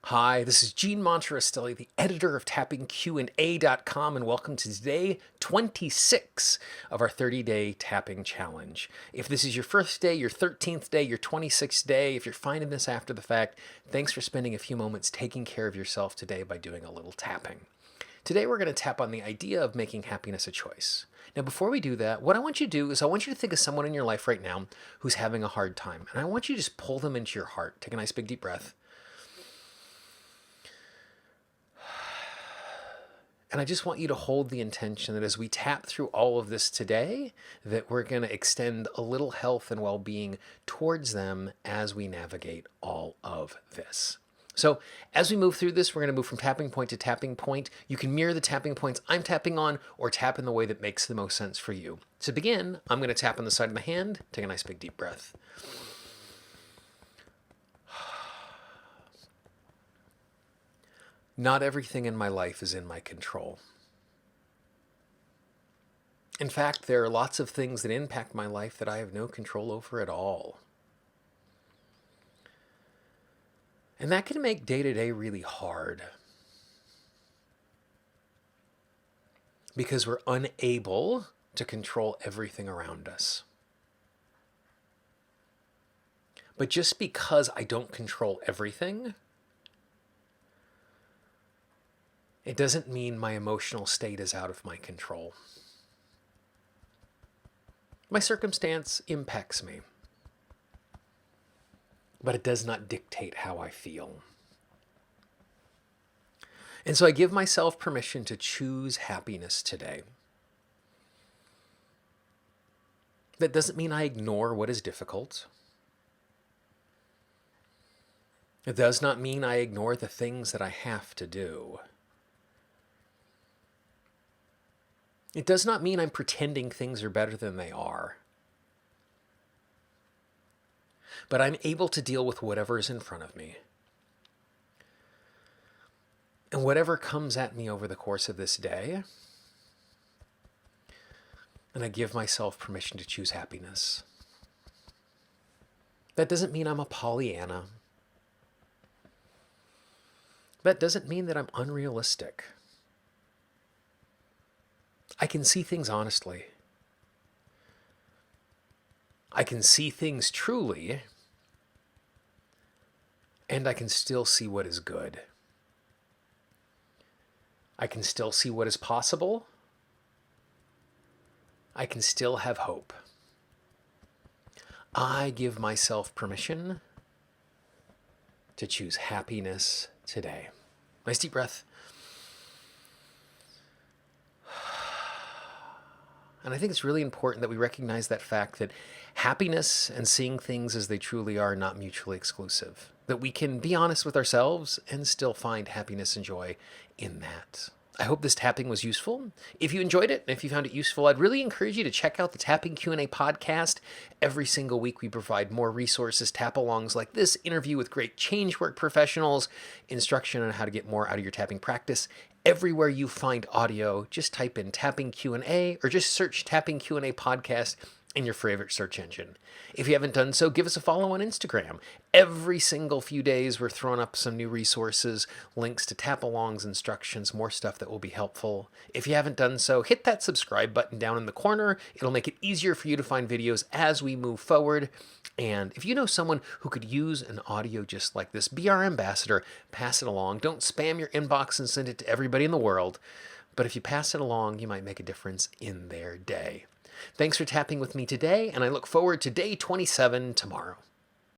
Hi, this is Gene Monterastelli, the editor of tappingqa.com, and welcome to day 26 of our 30-day tapping challenge. If this is your first day, your 13th day, your 26th day, if you're finding this after the fact, thanks for spending a few moments taking care of yourself today by doing a little tapping. Today we're going to tap on the idea of making happiness a choice. Now before we do that, what I want you to do is I want you to think of someone in your life right now who's having a hard time, and I want you to just pull them into your heart. Take a nice big deep breath. And I just want you to hold the intention that as we tap through all of this today, that we're going to extend a little health and well-being towards them as we navigate all of this. So as we move through this, we're going to move from tapping point to tapping point. You can mirror the tapping points I'm tapping on or tap in the way that makes the most sense for you. To begin, I'm going to tap on the side of my hand. Take a nice big deep breath. Not everything in my life is in my control. In fact, there are lots of things that impact my life that I have no control over at all. And that can make day-to-day really hard because we're unable to control everything around us. But just because I don't control everything, it doesn't mean my emotional state is out of my control. My circumstance impacts me, but it does not dictate how I feel. And so I give myself permission to choose happiness today. That doesn't mean I ignore what is difficult. It does not mean I ignore the things that I have to do. It does not mean I'm pretending things are better than they are. But I'm able to deal with whatever is in front of me. And whatever comes at me over the course of this day, and I give myself permission to choose happiness. That doesn't mean I'm a Pollyanna. That doesn't mean that I'm unrealistic. I can see things honestly. I can see things truly, and I can still see what is good. I can still see what is possible. I can still have hope. I give myself permission to choose happiness today. Nice deep breath. And I think it's really important that we recognize that fact that happiness and seeing things as they truly are not mutually exclusive. That we can be honest with ourselves and still find happiness and joy in that. I hope this tapping was useful. If you enjoyed it, and if you found it useful, I'd really encourage you to check out the Tapping Q&A podcast. Every single week we provide more resources, tap-alongs like this, interview with great change work professionals, instruction on how to get more out of your tapping practice. Everywhere you find audio, just type in Tapping Q&A or just search Tapping Q&A podcast in your favorite search engine. If you haven't done so, give us a follow on Instagram. Every single few days, we're throwing up some new resources, links to tap-alongs, instructions, more stuff that will be helpful. If you haven't done so, hit that subscribe button down in the corner. It'll make it easier for you to find videos as we move forward. And if you know someone who could use an audio just like this, be our ambassador, pass it along. Don't spam your inbox and send it to everybody in the world. But if you pass it along, you might make a difference in their day. Thanks for tapping with me today, and I look forward to day 27 tomorrow.